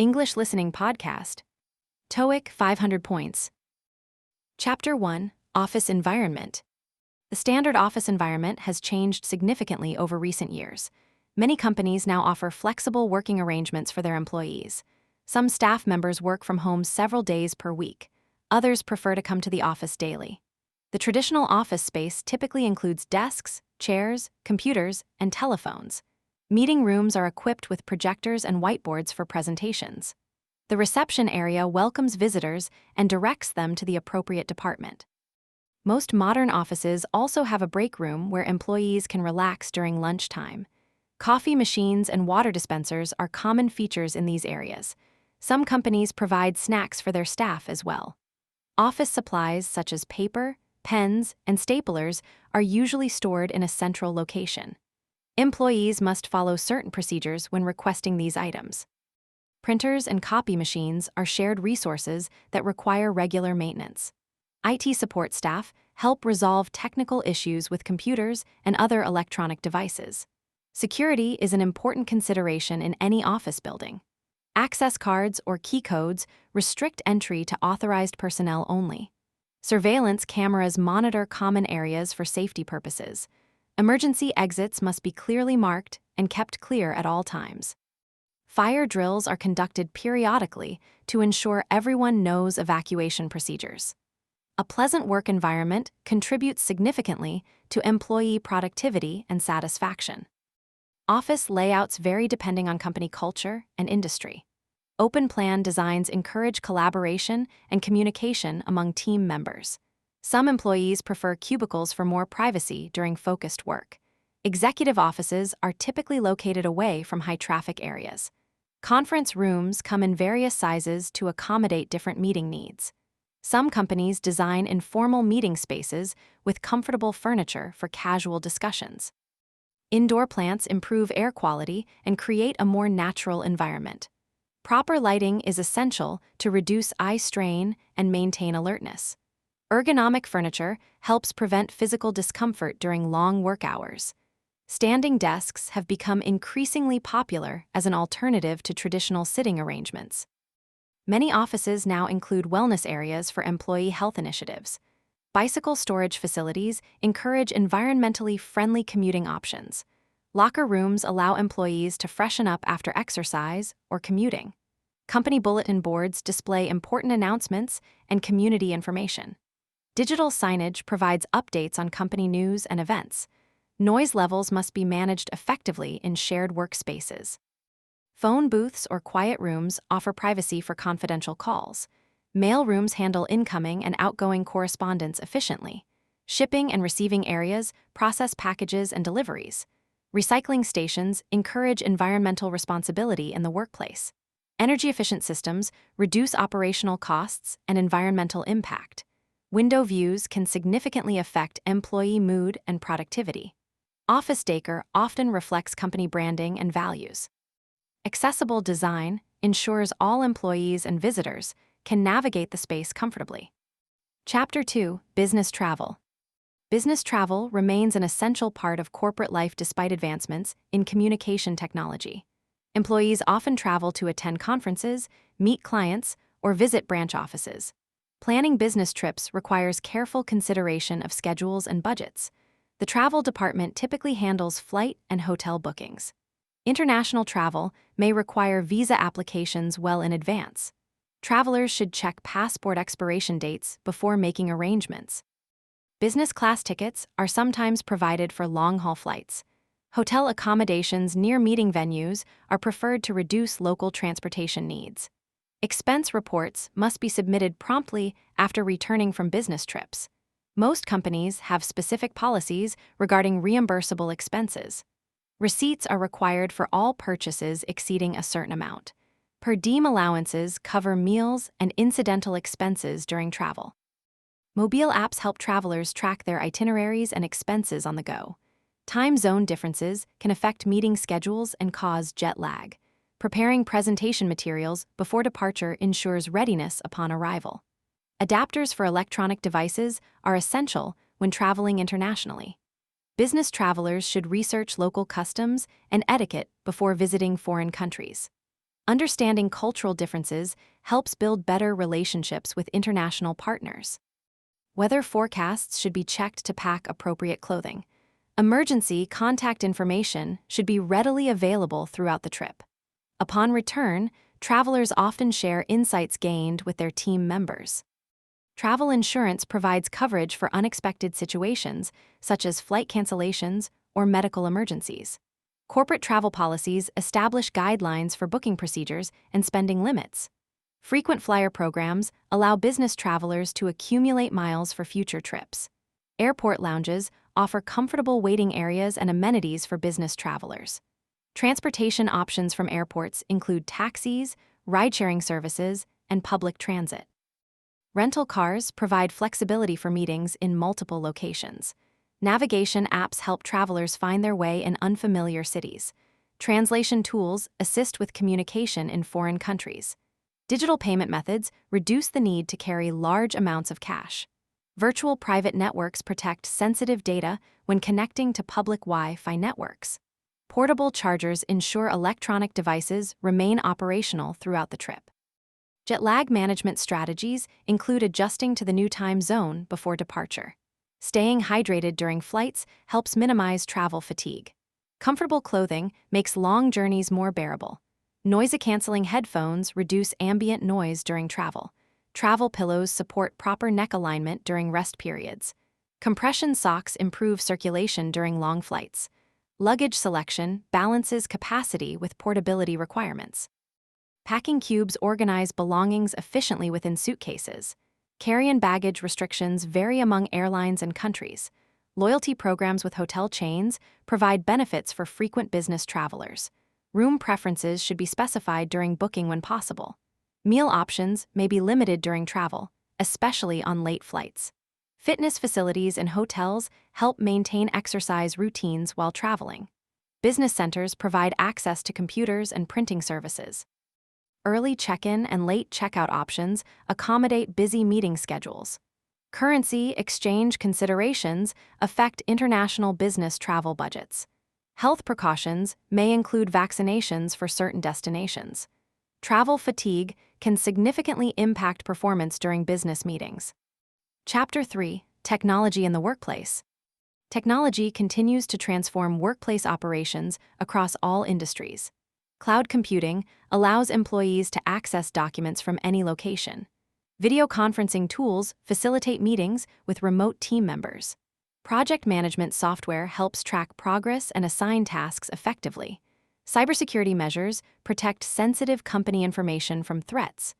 English Listening Podcast. TOEIC 500 points. Chapter 1, Office Environment. The standard office environment has changed significantly over recent years. Many companies now offer flexible working arrangements for their employees. Some staff members work from home several days per week. Others prefer to come to the office daily. The traditional office space typically includes desks, chairs, computers, and telephones. Meeting rooms are equipped with projectors and whiteboards for presentations. The reception area welcomes visitors and directs them to the appropriate department. Most modern offices also have a break room where employees can relax during lunchtime. Coffee machines and water dispensers are common features in these areas. Some companies provide snacks for their staff as well. Office supplies such as paper, pens, and staplers are usually stored in a central location. Employees must follow certain procedures when requesting these items. Printers and copy machines are shared resources that require regular maintenance. IT support staff help resolve technical issues with computers and other electronic devices. Security is an important consideration in any office building. Access cards or key codes restrict entry to authorized personnel only. Surveillance cameras monitor common areas for safety purposes. Emergency exits must be clearly marked and kept clear at all times. Fire drills are conducted periodically to ensure everyone knows evacuation procedures. A pleasant work environment contributes significantly to employee productivity and satisfaction. Office layouts vary depending on company culture and industry. Open-plan designs encourage collaboration and communication among team members. Some employees prefer cubicles for more privacy during focused work. Executive offices are typically located away from high-traffic areas. Conference rooms come in various sizes to accommodate different meeting needs. Some companies design informal meeting spaces with comfortable furniture for casual discussions. Indoor plants improve air quality and create a more natural environment. Proper lighting is essential to reduce eye strain and maintain alertness. Ergonomic furniture helps prevent physical discomfort during long work hours. Standing desks have become increasingly popular as an alternative to traditional sitting arrangements. Many offices now include wellness areas for employee health initiatives. Bicycle storage facilities encourage environmentally friendly commuting options. Locker rooms allow employees to freshen up after exercise or commuting. Company bulletin boards display important announcements and community information. Digital signage provides updates on company news and events. Noise levels must be managed effectively in shared workspaces. Phone booths or quiet rooms offer privacy for confidential calls. Mail rooms handle incoming and outgoing correspondence efficiently. Shipping and receiving areas process packages and deliveries. Recycling stations encourage environmental responsibility in the workplace. Energy-efficient systems reduce operational costs and environmental impact. Window views can significantly affect employee mood and productivity. Office decor often reflects company branding and values. Accessible design ensures all employees and visitors can navigate the space comfortably. Chapter 2, Business Travel. Business travel remains an essential part of corporate life despite advancements in communication technology. Employees often travel to attend conferences, meet clients, or visit branch offices. Planning business trips requires careful consideration of schedules and budgets. The travel department typically handles flight and hotel bookings. International travel may require visa applications well in advance. Travelers should check passport expiration dates before making arrangements. Business class tickets are sometimes provided for long-haul flights. Hotel accommodations near meeting venues are preferred to reduce local transportation needs. Expense reports must be submitted promptly after returning from business trips. Most companies have specific policies regarding reimbursable expenses. Receipts are required for all purchases exceeding a certain amount. Per diem allowances cover meals and incidental expenses during travel. Mobile apps help travelers track their itineraries and expenses on the go. Time zone differences can affect meeting schedules and cause jet lag. Preparing presentation materials before departure ensures readiness upon arrival. Adapters for electronic devices are essential when traveling internationally. Business travelers should research local customs and etiquette before visiting foreign countries. Understanding cultural differences helps build better relationships with international partners. Weather forecasts should be checked to pack appropriate clothing. Emergency contact information should be readily available throughout the trip. Upon return, travelers often share insights gained with their team members. Travel insurance provides coverage for unexpected situations, such as flight cancellations or medical emergencies. Corporate travel policies establish guidelines for booking procedures and spending limits. Frequent flyer programs allow business travelers to accumulate miles for future trips. Airport lounges offer comfortable waiting areas and amenities for business travelers. Transportation options from airports include taxis, ride-sharing services, and public transit. Rental cars provide flexibility for meetings in multiple locations. Navigation apps help travelers find their way in unfamiliar cities. Translation tools assist with communication in foreign countries. Digital payment methods reduce the need to carry large amounts of cash. Virtual private networks protect sensitive data when connecting to public Wi-Fi networks. Portable chargers ensure electronic devices remain operational throughout the trip. Jet lag management strategies include adjusting to the new time zone before departure. Staying hydrated during flights helps minimize travel fatigue. Comfortable clothing makes long journeys more bearable. Noise-canceling headphones reduce ambient noise during travel. Travel pillows support proper neck alignment during rest periods. Compression socks improve circulation during long flights. Luggage selection balances capacity with portability requirements. Packing cubes organize belongings efficiently within suitcases. Carry-on baggage restrictions vary among airlines and countries. Loyalty programs with hotel chains provide benefits for frequent business travelers. Room preferences should be specified during booking when possible. Meal options may be limited during travel, especially on late flights. Fitness facilities and hotels help maintain exercise routines while traveling. Business centers provide access to computers and printing services. Early check-in and late checkout options accommodate busy meeting schedules. Currency exchange considerations affect international business travel budgets. Health precautions may include vaccinations for certain destinations. Travel fatigue can significantly impact performance during business meetings. Chapter 3: Technology in the Workplace. Technology continues to transform workplace operations across all industries. Cloud computing allows employees to access documents from any location. Video conferencing tools facilitate meetings with remote team members. Project management software helps track progress and assign tasks effectively. Cybersecurity measures protect sensitive company information from threats.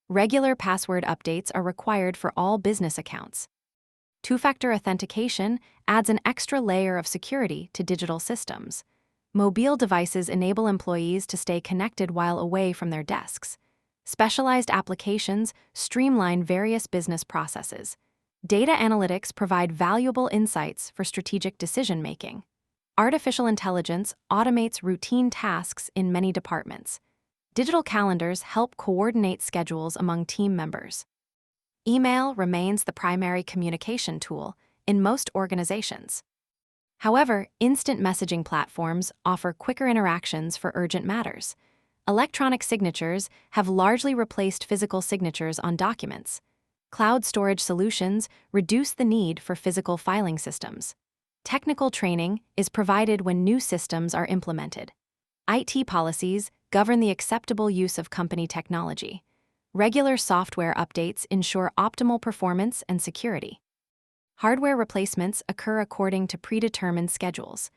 Regular password updates are required for all business accounts. Two-factor authentication adds an extra layer of security to digital systems. Mobile devices enable employees to stay connected while away from their desks. Specialized applications streamline various business processes. Data analytics provide valuable insights for strategic decision-making. Artificial intelligence automates routine tasks in many departments. Digital calendars help coordinate schedules among team members. Email remains the primary communication tool in most organizations. However, instant messaging platforms offer quicker interactions for urgent matters. Electronic signatures have largely replaced physical signatures on documents. Cloud storage solutions reduce the need for physical filing systems. Technical training is provided when new systems are implemented. IT policies govern the acceptable use of company technology. Regular software updates ensure optimal performance and security. Hardware replacements occur according to predetermined schedules.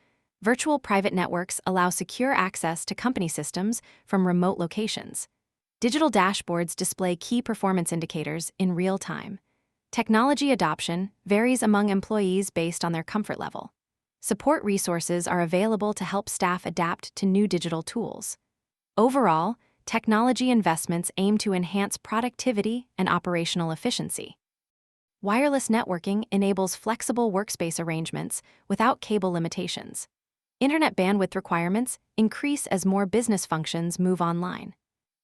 Virtual private networks allow secure access to company systems from remote locations. Digital dashboards display key performance indicators in real time. Technology adoption varies among employees based on their comfort level. Support resources are available to help staff adapt to new digital tools. Overall, technology investments aim to enhance productivity and operational efficiency. Wireless networking enables flexible workspace arrangements without cable limitations. Internet bandwidth requirements increase as more business functions move online.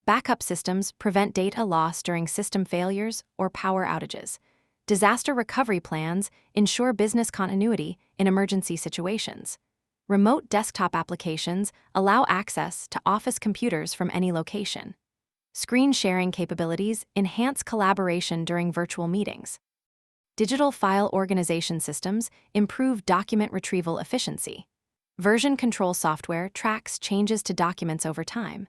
Backup systems prevent data loss during system failures or power outages. Disaster recovery plans ensure business continuity in emergency situations. Remote desktop applications allow access to office computers from any location. Screen sharing capabilities enhance collaboration during virtual meetings. Digital file organization systems improve document retrieval efficiency. Version control software tracks changes to documents over time.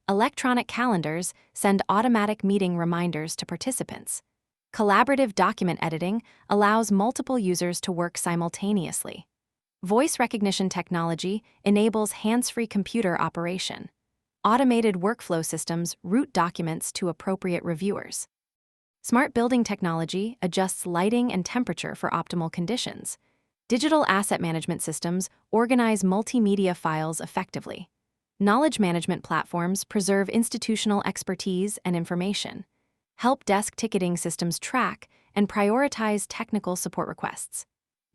Electronic calendars send automatic meeting reminders to participants. Collaborative document editing allows multiple users to work simultaneously. Voice recognition technology enables hands-free computer operation. Automated workflow systems route documents to appropriate reviewers. Smart building technology adjusts lighting and temperature for optimal conditions. Digital asset management systems organize multimedia files effectively. Knowledge management platforms preserve institutional expertise and information. Help desk ticketing systems track and prioritize technical support requests.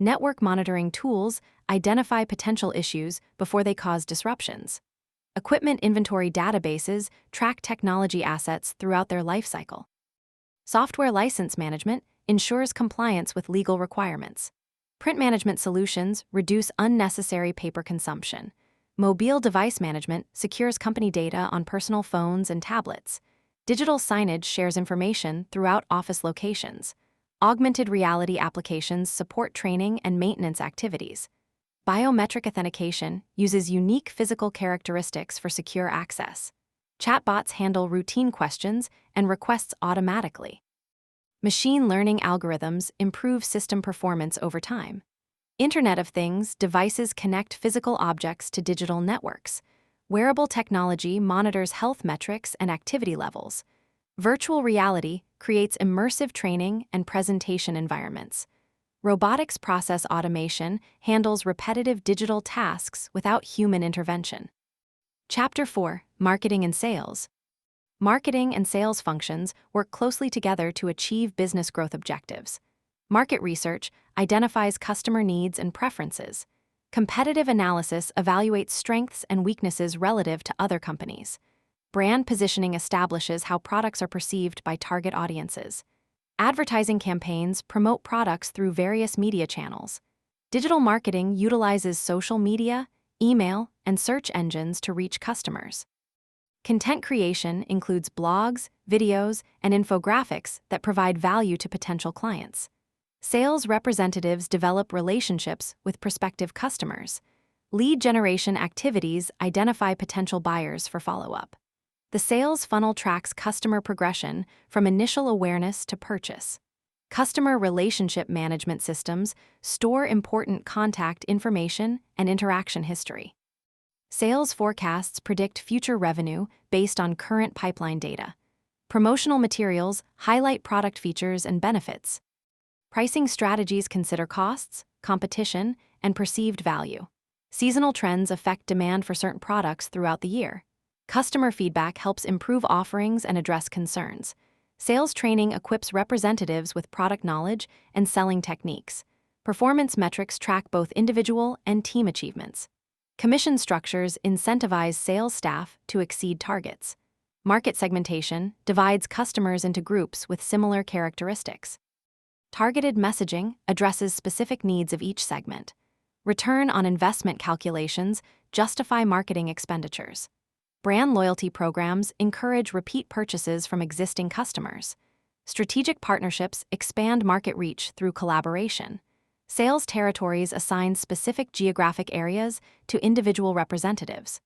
Network monitoring tools identify potential issues before they cause disruptions. Equipment inventory databases track technology assets throughout their lifecycle. Software license management ensures compliance with legal requirements. Print management solutions reduce unnecessary paper consumption. Mobile device management secures company data on personal phones and tablets. Digital signage shares information throughout office locations. Augmented reality applications support training and maintenance activities. Biometric authentication uses unique physical characteristics for secure access. Chatbots handle routine questions and requests automatically. Machine learning algorithms improve system performance over time. Internet of Things devices connect physical objects to digital networks. Wearable technology monitors health metrics and activity levels. Virtual reality creates immersive training and presentation environments. Robotics process automation handles repetitive digital tasks without human intervention. Chapter 4: Marketing and Sales. Marketing and sales functions work closely together to achieve business growth objectives. Market research identifies customer needs and preferences. Competitive analysis evaluates strengths and weaknesses relative to other companies. Brand positioning establishes how products are perceived by target audiences. Advertising campaigns promote products through various media channels. Digital marketing utilizes social media, email, and search engines to reach customers. Content creation includes blogs, videos, and infographics that provide value to potential clients. Sales representatives develop relationships with prospective customers. Lead generation activities identify potential buyers for follow-up. The sales funnel tracks customer progression from initial awareness to purchase. Customer relationship management systems store important contact information and interaction history. Sales forecasts predict future revenue based on current pipeline data. Promotional materials highlight product features and benefits. Pricing strategies consider costs, competition, and perceived value. Seasonal trends affect demand for certain products throughout the year. Customer feedback helps improve offerings and address concerns. Sales training equips representatives with product knowledge and selling techniques. Performance metrics track both individual and team achievements. Commission structures incentivize sales staff to exceed targets. Market segmentation divides customers into groups with similar characteristics. Targeted messaging addresses specific needs of each segment. Return on investment calculations justify marketing expenditures. Brand loyalty programs encourage repeat purchases from existing customers. Strategic partnerships expand market reach through collaboration. Sales territories assign specific geographic areas to individual representatives.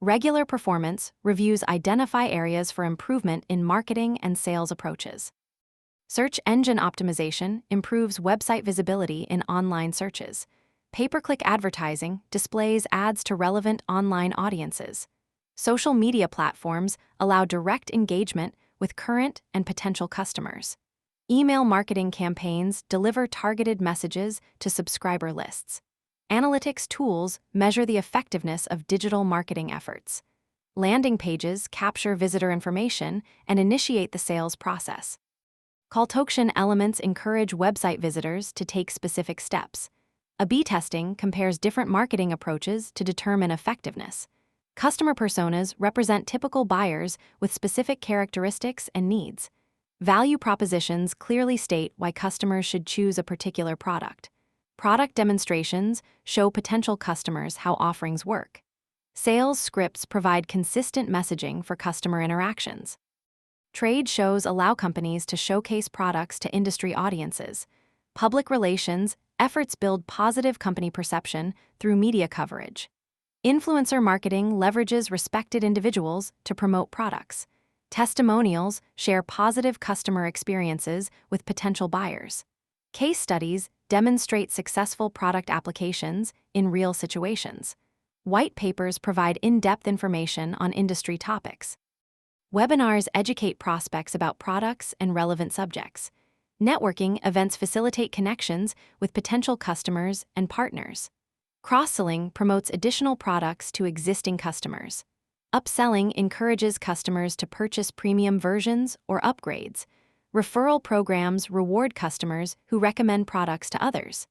Regular performance reviews identify areas for improvement in marketing and sales approaches. Search engine optimization improves website visibility in online searches. Pay-per-click advertising displays ads to relevant online audiences. Social media platforms allow direct engagement with current and potential customers. Email marketing campaigns deliver targeted messages to subscriber lists. Analytics tools measure the effectiveness of digital marketing efforts. Landing pages capture visitor information and initiate the sales process. Call to action elements encourage website visitors to take specific steps. A/B testing compares different marketing approaches to determine effectiveness. Customer personas represent typical buyers with specific characteristics and needs. Value propositions clearly state why customers should choose a particular product. Product demonstrations show potential customers how offerings work. Sales scripts provide consistent messaging for customer interactions. Trade shows allow companies to showcase products to industry audiences. Public relations efforts build positive company perception through media coverage. Influencer marketing leverages respected individuals to promote products. Testimonials share positive customer experiences with potential buyers. Case studies demonstrate successful product applications in real situations. White papers provide in-depth information on industry topics. Webinars educate prospects about products and relevant subjects. Networking events facilitate connections with potential customers and partners. Cross-selling promotes additional products to existing customers. Upselling encourages customers to purchase premium versions or upgrades. Referral programs reward customers who recommend products to others.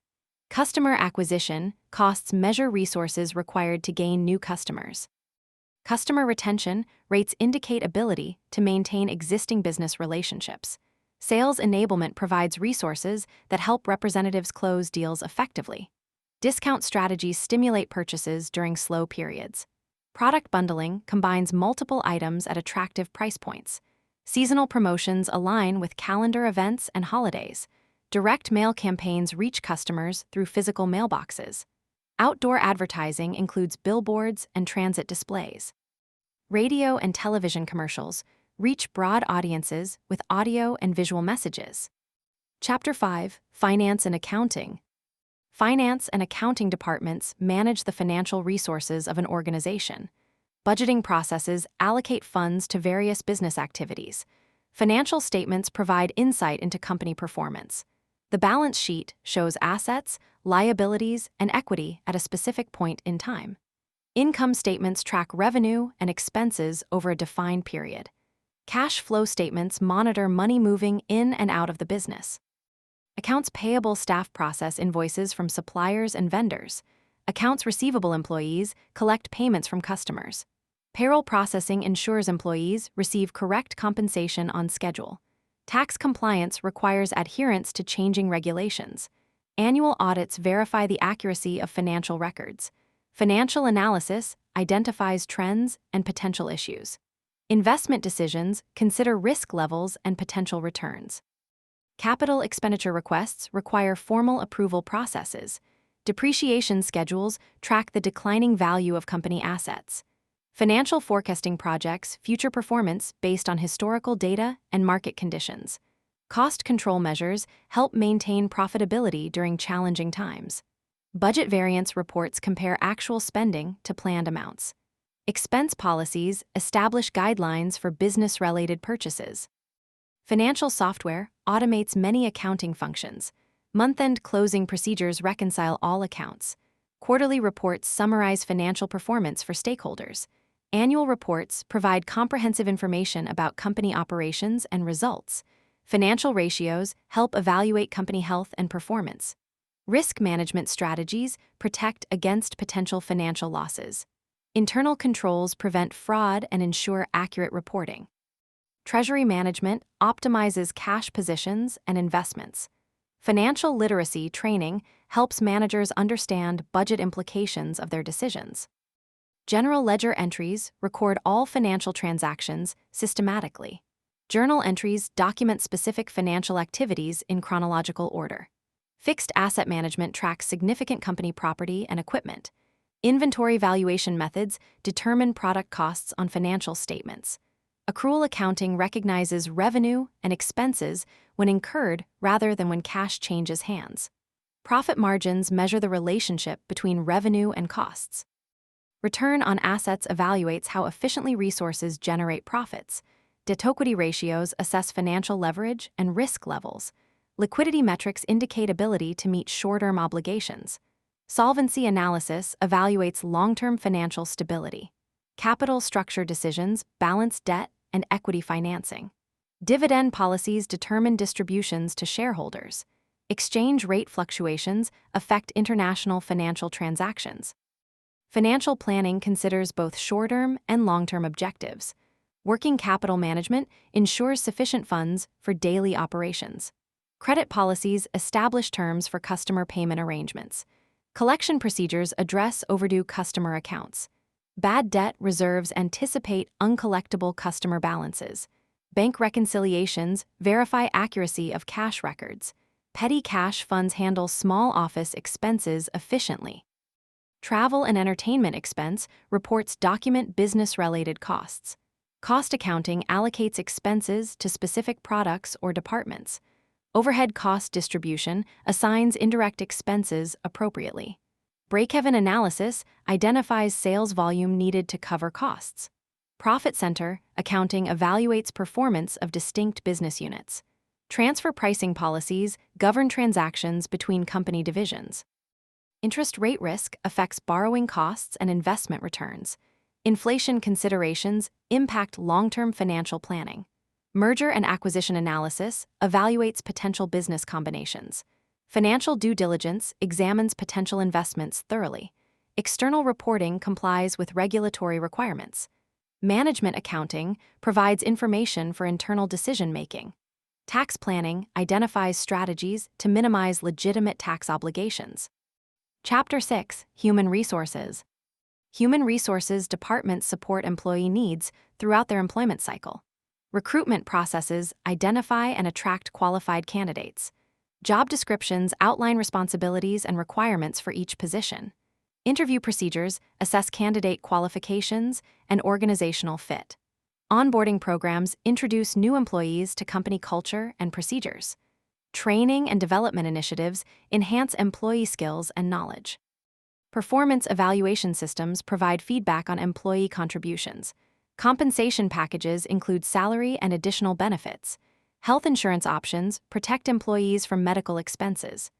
Customer acquisition costs measure resources required to gain new customers. Customer retention rates indicate ability to maintain existing business relationships. Sales enablement provides resources that help representatives close deals effectively. Discount strategies stimulate purchases during slow periods. Product bundling combines multiple items at attractive price points. Seasonal promotions align with calendar events and holidays. Direct mail campaigns reach customers through physical mailboxes. Outdoor advertising includes billboards and transit displays. Radio and television commercials reach broad audiences with audio and visual messages. Chapter 5: Finance and Accounting. Finance and accounting departments manage the financial resources of an organization. Budgeting processes allocate funds to various business activities. Financial statements provide insight into company performance. The balance sheet shows assets, liabilities, and equity at a specific point in time. Income statements track revenue and expenses over a defined period. Cash flow statements monitor money moving in and out of the business. Accounts payable staff process invoices from suppliers and vendors. Accounts receivable employees collect payments from customers. Payroll processing ensures employees receive correct compensation on schedule. Tax compliance requires adherence to changing regulations. Annual audits verify the accuracy of financial records. Financial analysis identifies trends and potential issues. Investment decisions consider risk levels and potential returns. Capital expenditure requests require formal approval processes. Depreciation schedules track the declining value of company assets. Financial forecasting projects future performance based on historical data and market conditions. Cost control measures help maintain profitability during challenging times. Budget variance reports compare actual spending to planned amounts. Expense policies establish guidelines for business-related purchases. Financial software automates many accounting functions. Month-end closing procedures reconcile all accounts. Quarterly reports summarize financial performance for stakeholders. Annual reports provide comprehensive information about company operations and results. Financial ratios help evaluate company health and performance. Risk management strategies protect against potential financial losses. Internal controls prevent fraud and ensure accurate reporting. Treasury management optimizes cash positions and investments. Financial literacy training helps managers understand budget implications of their decisions. General ledger entries record all financial transactions systematically. Journal entries document specific financial activities in chronological order. Fixed asset management tracks significant company property and equipment. Inventory valuation methods determine product costs on financial statements. Accrual accounting recognizes revenue and expenses when incurred rather than when cash changes hands. Profit margins measure the relationship between revenue and costs. Return on assets evaluates how efficiently resources generate profits. Debt-to-equity ratios assess financial leverage and risk levels. Liquidity metrics indicate ability to meet short-term obligations. Solvency analysis evaluates long-term financial stability. Capital structure decisions balance debt and equity financing. Dividend policies determine distributions to shareholders. Exchange rate fluctuations affect international financial transactions. Financial planning considers both short-term and long-term objectives. Working capital management ensures sufficient funds for daily operations. Credit policies establish terms for customer payment arrangements. Collection procedures address overdue customer accounts. Bad debt reserves anticipate uncollectible customer balances. Bank reconciliations verify accuracy of cash records. Petty cash funds handle small office expenses efficiently. Travel and entertainment expense reports document business-related costs. Cost accounting allocates expenses to specific products or departments. Overhead cost distribution assigns indirect expenses appropriately. Break-even analysis identifies sales volume needed to cover costs. Profit center accounting evaluates performance of distinct business units. Transfer pricing policies govern transactions between company divisions. Interest rate risk affects borrowing costs and investment returns. Inflation considerations impact long-term financial planning. Merger and acquisition analysis evaluates potential business combinations. Financial due diligence examines potential investments thoroughly. External reporting complies with regulatory requirements. Management accounting provides information for internal decision-making. Tax planning identifies strategies to minimize legitimate tax obligations. Chapter 6: Human Resources. Human resources departments support employee needs throughout their employment cycle. Recruitment processes identify and attract qualified candidates. Job descriptions outline responsibilities and requirements for each position. Interview procedures assess candidate qualifications and organizational fit. Onboarding programs introduce new employees to company culture and procedures. Training and development initiatives enhance employee skills and knowledge. Performance evaluation systems provide feedback on employee contributions. Compensation packages include salary and additional benefits. Health insurance options protect employees from medical expenses.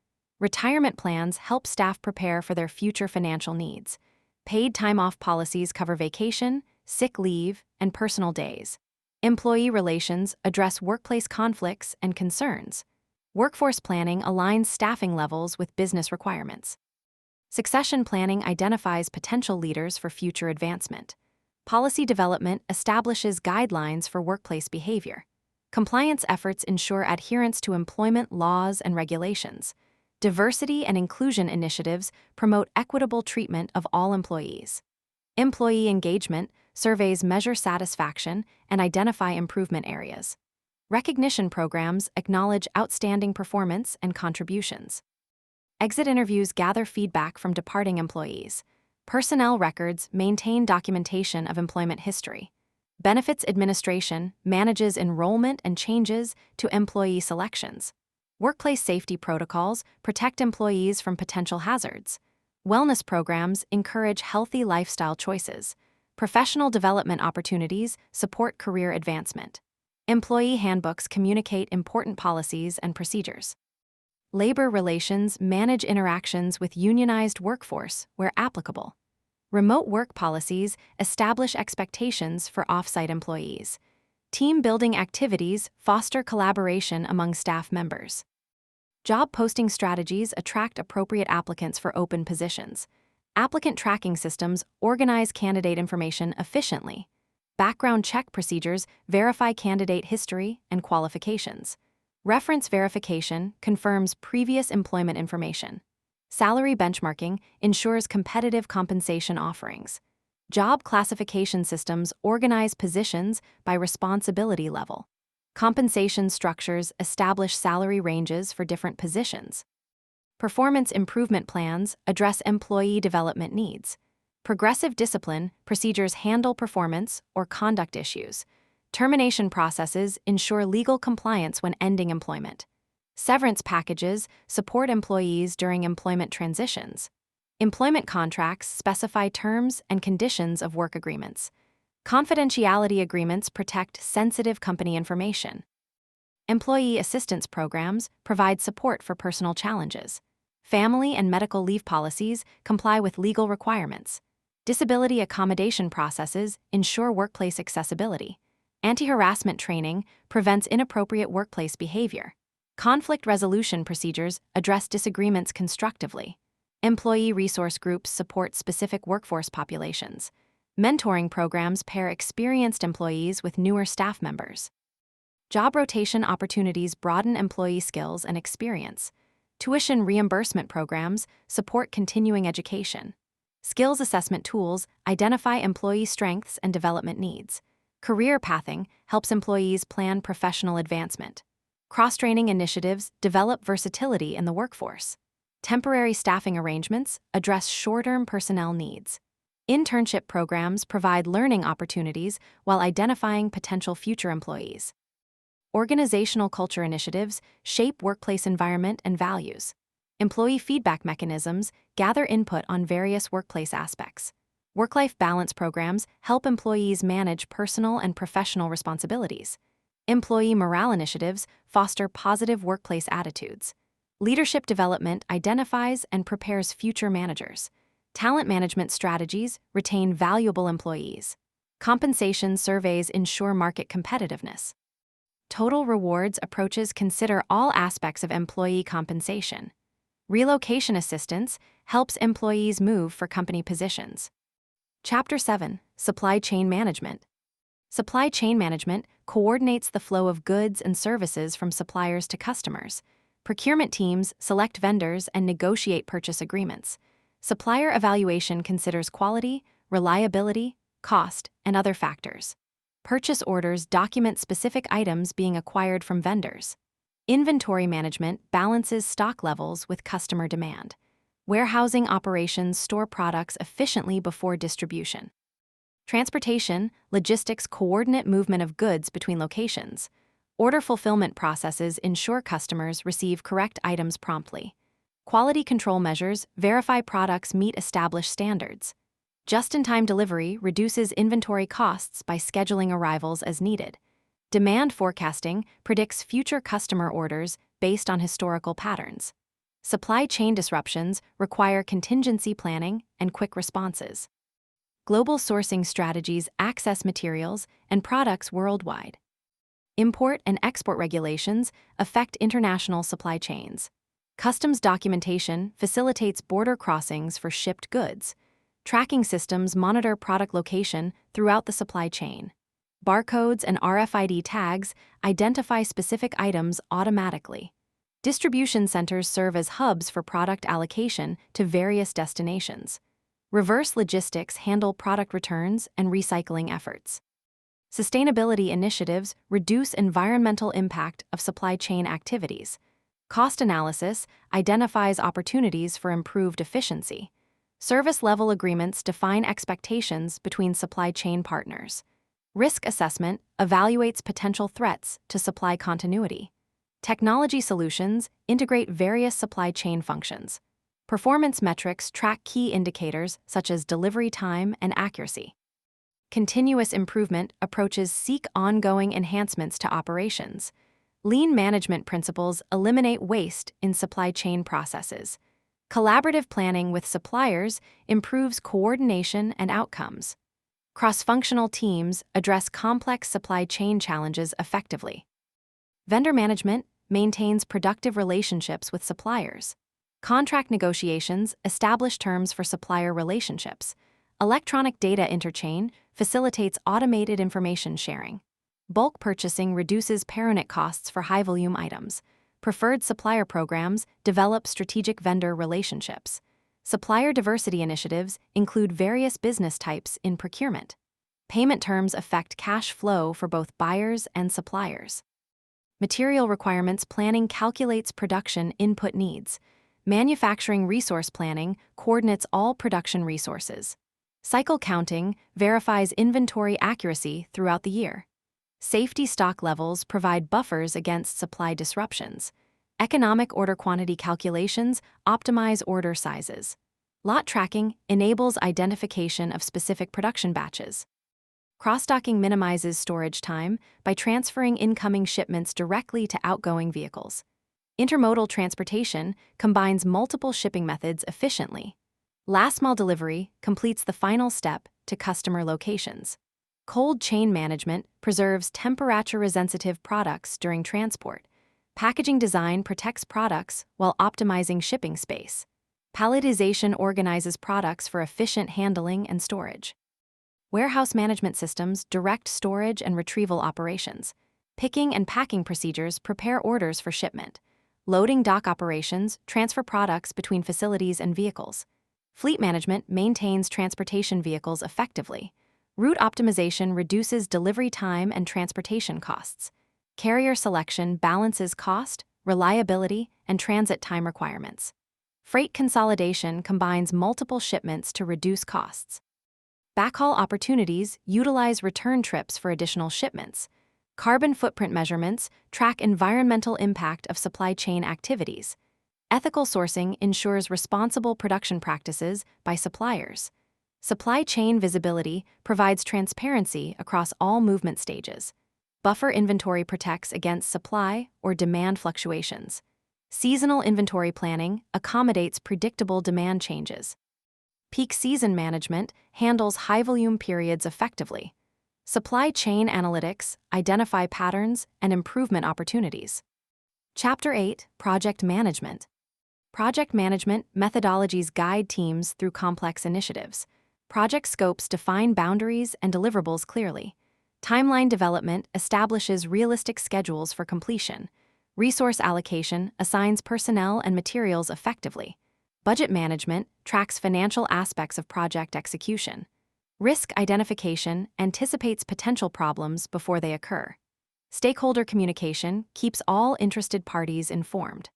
Retirement plans help staff prepare for their future financial needs. Paid time off policies cover vacation, sick leave, and personal days. Employee relations address workplace conflicts and concerns. Workforce planning aligns staffing levels with business requirements. Succession planning identifies potential leaders for future advancement. Policy development establishes guidelines for workplace behavior. Compliance efforts ensure adherence to employment laws and regulations. Diversity and inclusion initiatives promote equitable treatment of all employees. Employee engagement surveys measure satisfaction and identify improvement areas. Recognition programs acknowledge outstanding performance and contributions. Exit interviews gather feedback from departing employees. Personnel records maintain documentation of employment history. Benefits administration manages enrollment and changes to employee selections. Workplace safety protocols protect employees from potential hazards. Wellness programs encourage healthy lifestyle choices. Professional development opportunities support career advancement. Employee handbooks communicate important policies and procedures. Labor relations manage interactions with unionized workforce where applicable. Remote work policies establish expectations for off-site employees. Team-building activities foster collaboration among staff members. Job posting strategies attract appropriate applicants for open positions. Applicant tracking systems organize candidate information efficiently. Background check procedures verify candidate history and qualifications. Reference verification confirms previous employment information. Salary benchmarking ensures competitive compensation offerings. Job classification systems organize positions by responsibility level. Compensation structures establish salary ranges for different positions. Performance improvement plans address employee development needs. Progressive discipline procedures handle performance or conduct issues. Termination processes ensure legal compliance when ending employment. Severance packages support employees during employment transitions. Employment contracts specify terms and conditions of work agreements. Confidentiality agreements protect sensitive company information. Employee assistance programs provide support for personal challenges. Family and medical leave policies comply with legal requirements. Disability accommodation processes ensure workplace accessibility. Anti-harassment training prevents inappropriate workplace behavior. Conflict resolution procedures address disagreements constructively. Employee resource groups support specific workforce populations. Mentoring programs pair experienced employees with newer staff members. Job rotation opportunities broaden employee skills and experience. Tuition reimbursement programs support continuing education. Skills assessment tools identify employee strengths and development needs. Career pathing helps employees plan professional advancement. Cross-training initiatives develop versatility in the workforce. Temporary staffing arrangements address short-term personnel needs. Internship programs provide learning opportunities while identifying potential future employees. Organizational culture initiatives shape workplace environment and values. Employee feedback mechanisms gather input on various workplace aspects. Work-life balance programs help employees manage personal and professional responsibilities. Employee morale initiatives foster positive workplace attitudes. Leadership development identifies and prepares future managers. Talent management strategies retain valuable employees. Compensation surveys ensure market competitiveness. Total rewards approaches consider all aspects of employee compensation. Relocation assistance helps employees move for company positions. Chapter 7: Supply Chain Management. Supply chain management coordinates the flow of goods and services from suppliers to customers. Procurement teams select vendors and negotiate purchase agreements. Supplier evaluation considers quality, reliability, cost, and other factors. Purchase orders document specific items being acquired from vendors. Inventory management balances stock levels with customer demand. Warehousing operations store products efficiently before distribution. Transportation, logistics coordinate movement of goods between locations. Order fulfillment processes ensure customers receive correct items promptly. Quality control measures verify products meet established standards. Just-in-time delivery reduces inventory costs by scheduling arrivals as needed. Demand forecasting predicts future customer orders based on historical patterns. Supply chain disruptions require contingency planning and quick responses. Global sourcing strategies access materials and products worldwide. Import and export regulations affect international supply chains. Customs documentation facilitates border crossings for shipped goods. Tracking systems monitor product location throughout the supply chain. Barcodes and RFID tags identify specific items automatically. Distribution centers serve as hubs for product allocation to various destinations. Reverse logistics handle product returns and recycling efforts. Sustainability initiatives reduce environmental impact of supply chain activities. Cost analysis identifies opportunities for improved efficiency. Service-level agreements define expectations between supply chain partners. Risk assessment evaluates potential threats to supply continuity. Technology solutions integrate various supply chain functions. Performance metrics track key indicators such as delivery time and accuracy. Continuous improvement approaches seek ongoing enhancements to operations. Lean management principles eliminate waste in supply chain processes. Collaborative planning with suppliers improves coordination and outcomes. Cross-functional teams address complex supply chain challenges effectively. Vendor management maintains productive relationships with suppliers. Contract negotiations establish terms for supplier relationships. Electronic data interchange facilitates automated information sharing. Bulk purchasing reduces per unit costs for high-volume items. Preferred supplier programs develop strategic vendor relationships. Supplier diversity initiatives include various business types in procurement. Payment terms affect cash flow for both buyers and suppliers. Material requirements planning calculates production input needs. Manufacturing resource planning coordinates all production resources. Cycle counting verifies inventory accuracy throughout the year. Safety stock levels provide buffers against supply disruptions. Economic order quantity calculations optimize order sizes. Lot tracking enables identification of specific production batches. Cross-docking minimizes storage time by transferring incoming shipments directly to outgoing vehicles. Intermodal transportation combines multiple shipping methods efficiently. Last-mile delivery completes the final step to customer locations. Cold chain management preserves temperature-sensitive products during transport. Packaging design protects products while optimizing shipping space. Palletization organizes products for efficient handling and storage. Warehouse management systems direct storage and retrieval operations. Picking and packing procedures prepare orders for shipment. Loading dock operations transfer products between facilities and vehicles. Fleet management maintains transportation vehicles effectively. Route optimization reduces delivery time and transportation costs. Carrier selection balances cost, reliability, and transit time requirements. Freight consolidation combines multiple shipments to reduce costs. Backhaul opportunities utilize return trips for additional shipments. Carbon footprint measurements track environmental impact of supply chain activities. Ethical sourcing ensures responsible production practices by suppliers. Supply chain visibility provides transparency across all movement stages. Buffer inventory protects against supply or demand fluctuations. Seasonal inventory planning accommodates predictable demand changes. Peak season management handles high-volume periods effectively. Supply chain analytics identify patterns and improvement opportunities. Chapter 8, Project Management. Project management methodologies guide teams through complex initiatives. Project scopes define boundaries and deliverables clearly. Timeline development establishes realistic schedules for completion. Resource allocation assigns personnel and materials effectively. Budget management tracks financial aspects of project execution. Risk identification anticipates potential problems before they occur. Stakeholder communication keeps all interested parties informed.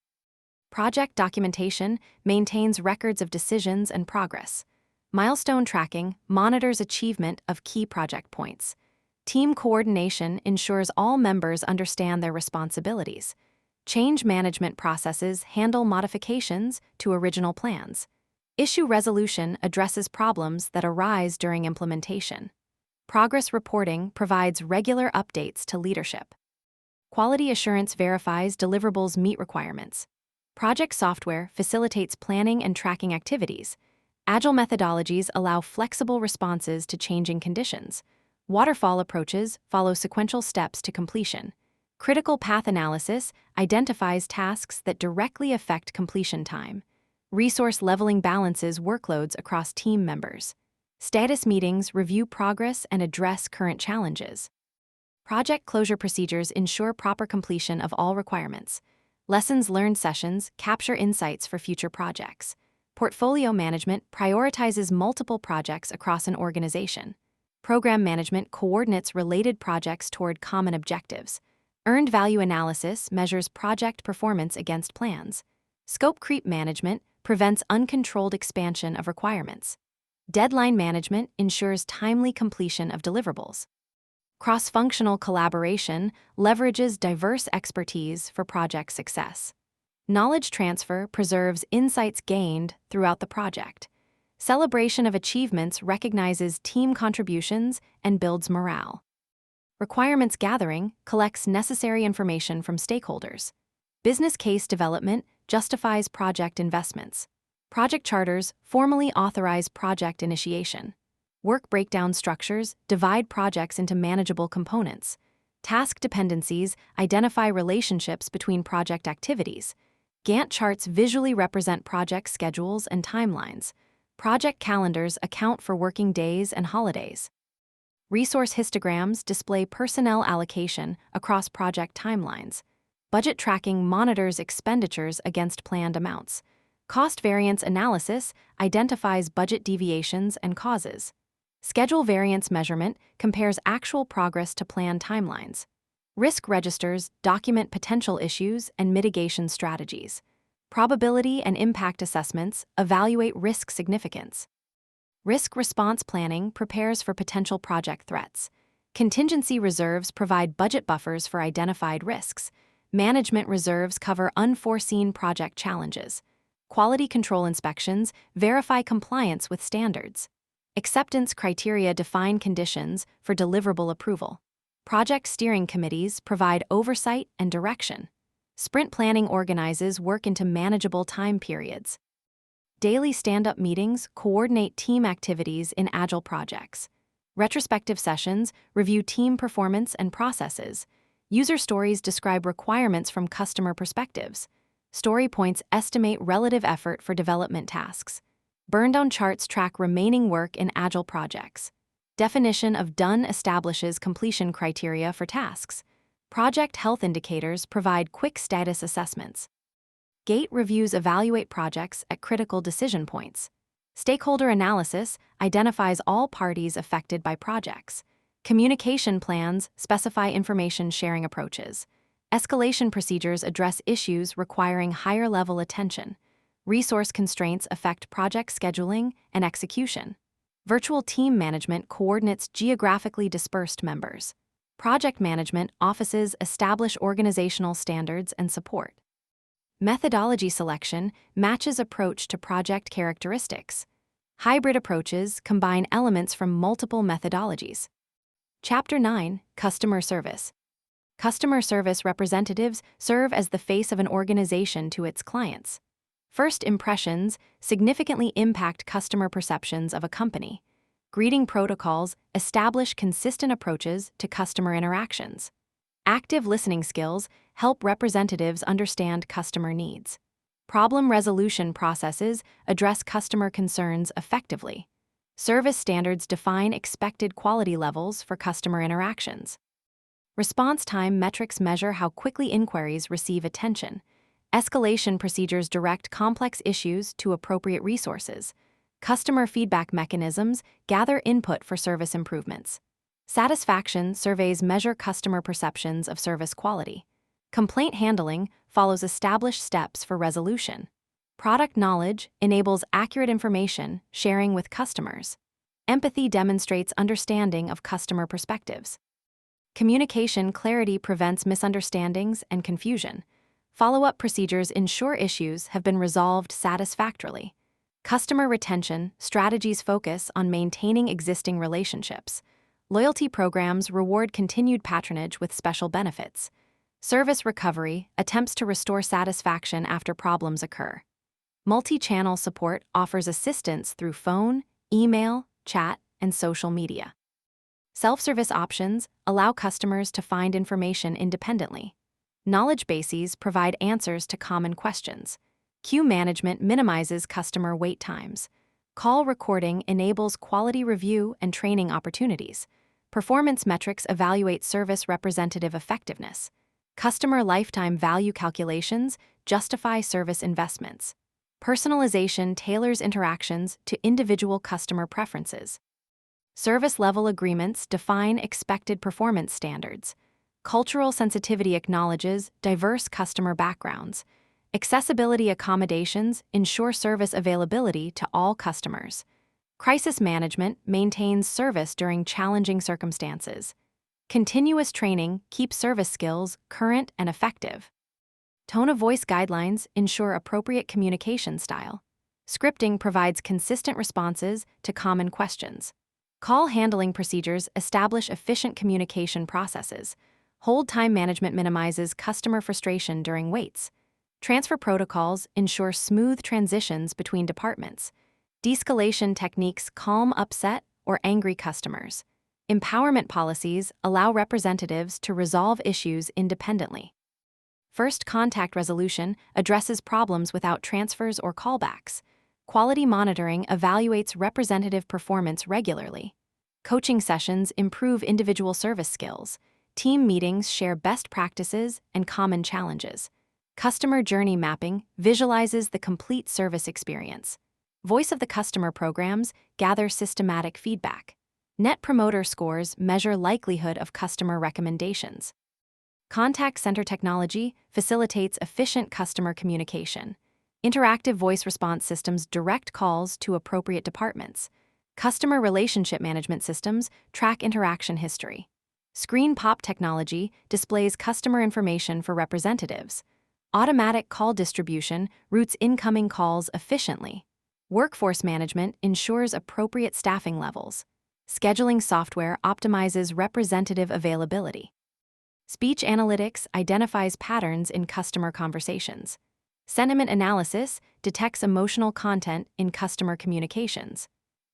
Project documentation maintains records of decisions and progress. Milestone tracking monitors achievement of key project points. Team coordination ensures all members understand their responsibilities. Change management processes handle modifications to original plans. Issue resolution addresses problems that arise during implementation. Progress reporting provides regular updates to leadership. Quality assurance verifies deliverables meet requirements. Project software facilitates planning and tracking activities. Agile methodologies allow flexible responses to changing conditions. Waterfall approaches follow sequential steps to completion. Critical path analysis identifies tasks that directly affect completion time. Resource leveling balances workloads across team members. Status meetings review progress and address current challenges. Project closure procedures ensure proper completion of all requirements. Lessons learned sessions capture insights for future projects. Portfolio management prioritizes multiple projects across an organization. Program management coordinates related projects toward common objectives. Earned value analysis measures project performance against plans. Scope creep management prevents uncontrolled expansion of requirements. Deadline management ensures timely completion of deliverables. Cross-functional collaboration leverages diverse expertise for project success. Knowledge transfer preserves insights gained throughout the project. Celebration of achievements recognizes team contributions and builds morale. Requirements gathering collects necessary information from stakeholders. Business case development justifies project investments. Project charters formally authorize project initiation. Work breakdown structures divide projects into manageable components. Task dependencies identify relationships between project activities. Gantt charts visually represent project schedules and timelines. Project calendars account for working days and holidays. Resource histograms display personnel allocation across project timelines. Budget tracking monitors expenditures against planned amounts. Cost variance analysis identifies budget deviations and causes. Schedule variance measurement compares actual progress to planned timelines. Risk registers document potential issues and mitigation strategies. Probability and impact assessments evaluate risk significance. Risk response planning prepares for potential project threats. Contingency reserves provide budget buffers for identified risks. Management reserves cover unforeseen project challenges. Quality control inspections verify compliance with standards. Acceptance criteria define conditions for deliverable approval. Project steering committees provide oversight and direction. Sprint planning organizes work into manageable time periods. Daily stand-up meetings coordinate team activities in agile projects. Retrospective sessions review team performance and processes. User stories describe requirements from customer perspectives. Story points estimate relative effort for development tasks. Burn-down charts track remaining work in agile projects. Definition of done establishes completion criteria for tasks. Project health indicators provide quick status assessments. Gate reviews evaluate projects at critical decision points. Stakeholder analysis identifies all parties affected by projects. Communication plans specify information sharing approaches. Escalation procedures address issues requiring higher-level attention. Resource constraints affect project scheduling and execution. Virtual team management coordinates geographically dispersed members. Project management offices establish organizational standards and support. Methodology selection matches approach to project characteristics. Hybrid approaches combine elements from multiple methodologies. Chapter 9, Customer Service. Customer service representatives serve as the face of an organization to its clients. First impressions significantly impact customer perceptions of a company. Greeting protocols establish consistent approaches to customer interactions. Active listening skills help representatives understand customer needs. Problem resolution processes address customer concerns effectively. Service standards define expected quality levels for customer interactions. Response time metrics measure how quickly inquiries receive attention. Escalation procedures direct complex issues to appropriate resources. Customer feedback mechanisms gather input for service improvements. Satisfaction surveys measure customer perceptions of service quality. Complaint handling follows established steps for resolution. Product knowledge enables accurate information sharing with customers. Empathy demonstrates understanding of customer perspectives. Communication clarity prevents misunderstandings and confusion. Follow-up procedures ensure issues have been resolved satisfactorily. Customer retention strategies focus on maintaining existing relationships. Loyalty programs reward continued patronage with special benefits. Service recovery attempts to restore satisfaction after problems occur. Multi-channel support offers assistance through phone, email, chat, and social media. Self-service options allow customers to find information independently. Knowledge bases provide answers to common questions. Queue management minimizes customer wait times. Call recording enables quality review and training opportunities. Performance metrics evaluate service representative effectiveness. Customer lifetime value calculations justify service investments. Personalization tailors interactions to individual customer preferences. Service level agreements define expected performance standards. Cultural sensitivity acknowledges diverse customer backgrounds. Accessibility accommodations ensure service availability to all customers. Crisis management maintains service during challenging circumstances. Continuous training keeps service skills current and effective. Tone of voice guidelines ensure appropriate communication style. Scripting provides consistent responses to common questions. Call handling procedures establish efficient communication processes. Hold time management minimizes customer frustration during waits. Transfer protocols ensure smooth transitions between departments. De-escalation techniques calm upset or angry customers. Empowerment policies allow representatives to resolve issues independently. First contact resolution addresses problems without transfers or callbacks. Quality monitoring evaluates representative performance regularly. Coaching sessions improve individual service skills. Team meetings share best practices and common challenges. Customer journey mapping visualizes the complete service experience. Voice of the customer programs gather systematic feedback. Net Promoter Scores measure likelihood of customer recommendations. Contact center technology facilitates efficient customer communication. Interactive voice response systems direct calls to appropriate departments. Customer relationship management systems track interaction history. Screen pop technology displays customer information for representatives. Automatic call distribution routes incoming calls efficiently. Workforce management ensures appropriate staffing levels. Scheduling software optimizes representative availability. Speech analytics identifies patterns in customer conversations. Sentiment analysis detects emotional content in customer communications.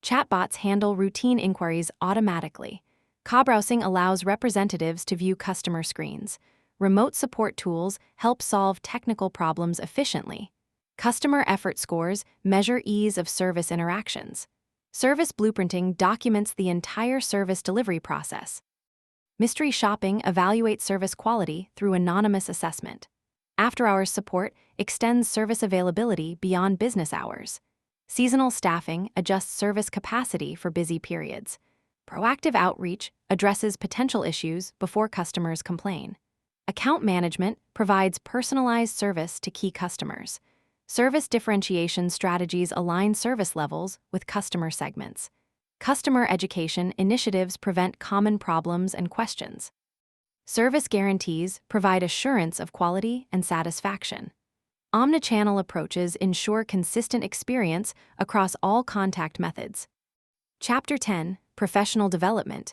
Chatbots handle routine inquiries automatically. Co-browsing allows representatives to view customer screens. Remote support tools help solve technical problems efficiently. Customer effort scores measure ease of service interactions. Service blueprinting documents the entire service delivery process. Mystery shopping evaluates service quality through anonymous assessment. After-hours support extends service availability beyond business hours. Seasonal staffing adjusts service capacity for busy periods. Proactive outreach addresses potential issues before customers complain. Account management provides personalized service to key customers. Service differentiation strategies align service levels with customer segments. Customer education initiatives prevent common problems and questions. Service guarantees provide assurance of quality and satisfaction. Omnichannel approaches ensure consistent experience across all contact methods. Chapter 10: Professional Development.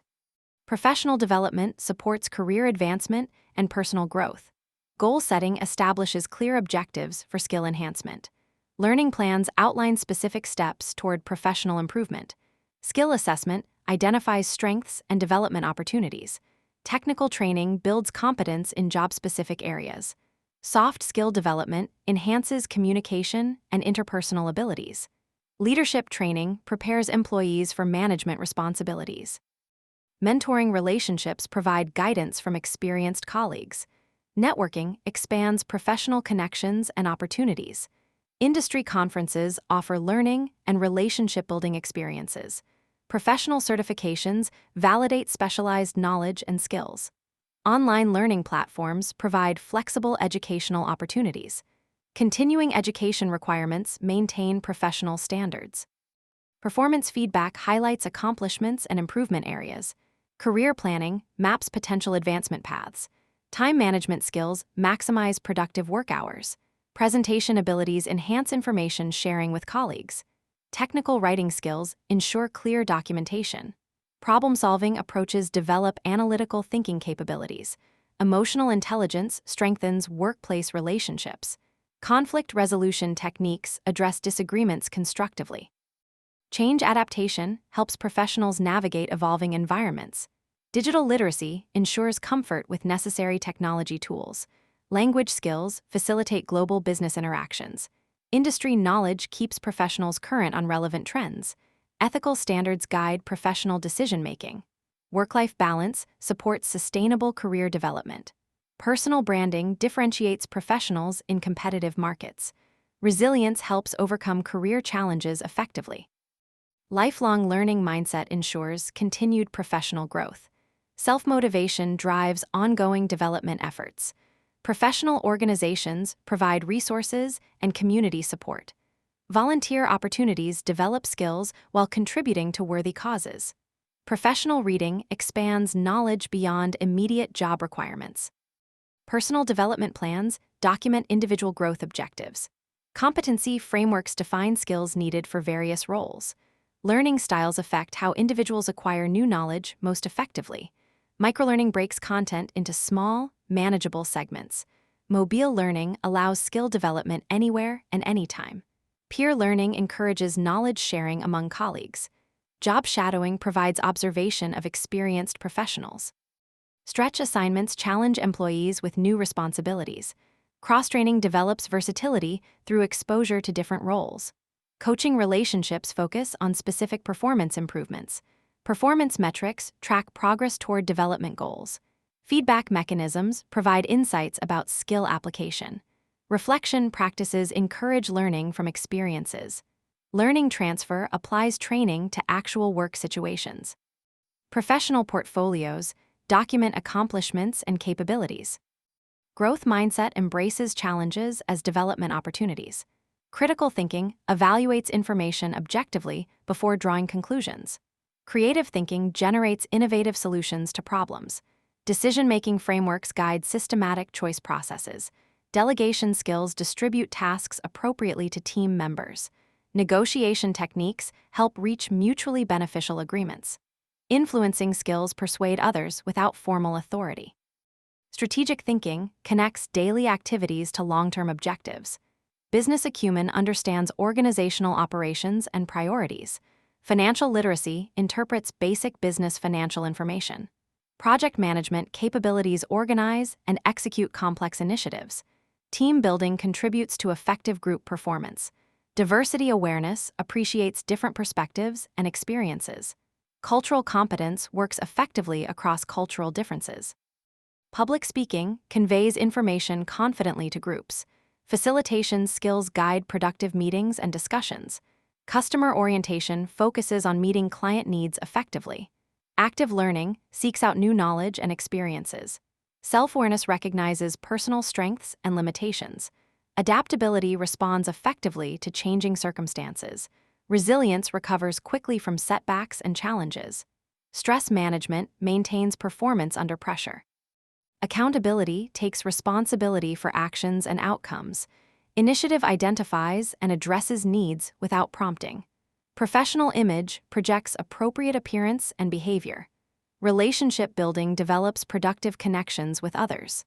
Professional development supports career advancement and personal growth. Goal setting establishes clear objectives for skill enhancement. Learning plans outline specific steps toward professional improvement. Skill assessment identifies strengths and development opportunities. Technical training builds competence in job-specific areas. Soft skill development enhances communication and interpersonal abilities. Leadership training prepares employees for management responsibilities. Mentoring relationships provide guidance from experienced colleagues. Networking expands professional connections and opportunities. Industry conferences offer learning and relationship-building experiences. Professional certifications validate specialized knowledge and skills. Online learning platforms provide flexible educational opportunities. Continuing education requirements maintain professional standards. Performance feedback highlights accomplishments and improvement areas. Career planning maps potential advancement paths. Time management skills maximize productive work hours. Presentation abilities enhance information sharing with colleagues. Technical writing skills ensure clear documentation. Problem-solving approaches develop analytical thinking capabilities. Emotional intelligence strengthens workplace relationships. Conflict resolution techniques address disagreements constructively. Change adaptation helps professionals navigate evolving environments. Digital literacy ensures comfort with necessary technology tools. Language skills facilitate global business interactions. Industry knowledge keeps professionals current on relevant trends. Ethical standards guide professional decision-making. Work-life balance supports sustainable career development. Personal branding differentiates professionals in competitive markets. Resilience helps overcome career challenges effectively. Lifelong learning mindset ensures continued professional growth. Self-motivation drives ongoing development efforts. Professional organizations provide resources and community support. Volunteer opportunities develop skills while contributing to worthy causes. Professional reading expands knowledge beyond immediate job requirements. Personal development plans document individual growth objectives. Competency frameworks define skills needed for various roles. Learning styles affect how individuals acquire new knowledge most effectively. Microlearning breaks content into small, manageable segments. Mobile learning allows skill development anywhere and anytime. Peer learning encourages knowledge sharing among colleagues. Job shadowing provides observation of experienced professionals. Stretch assignments challenge employees with new responsibilities. Cross-training develops versatility through exposure to different roles. Coaching relationships focus on specific performance improvements. Performance metrics track progress toward development goals. Feedback mechanisms provide insights about skill application. Reflection practices encourage learning from experiences. Learning transfer applies training to actual work situations. Professional portfolios document accomplishments and capabilities. Growth mindset embraces challenges as development opportunities. Critical thinking evaluates information objectively before drawing conclusions. Creative thinking generates innovative solutions to problems. Decision-making frameworks guide systematic choice processes. Delegation skills distribute tasks appropriately to team members. Negotiation techniques help reach mutually beneficial agreements. Influencing skills persuade others without formal authority. Strategic thinking connects daily activities to long-term objectives. Business acumen understands organizational operations and priorities. Financial literacy interprets basic business financial information. Project management capabilities organize and execute complex initiatives. Team building contributes to effective group performance. Diversity awareness appreciates different perspectives and experiences. Cultural competence works effectively across cultural differences. Public speaking conveys information confidently to groups. Facilitation skills guide productive meetings and discussions. Customer orientation focuses on meeting client needs effectively. Active learning seeks out new knowledge and experiences. Self-awareness recognizes personal strengths and limitations. Adaptability responds effectively to changing circumstances. Resilience recovers quickly from setbacks and challenges. Stress management maintains performance under pressure. Accountability takes responsibility for actions and outcomes. Initiative identifies and addresses needs without prompting. Professional image projects appropriate appearance and behavior. Relationship building develops productive connections with others.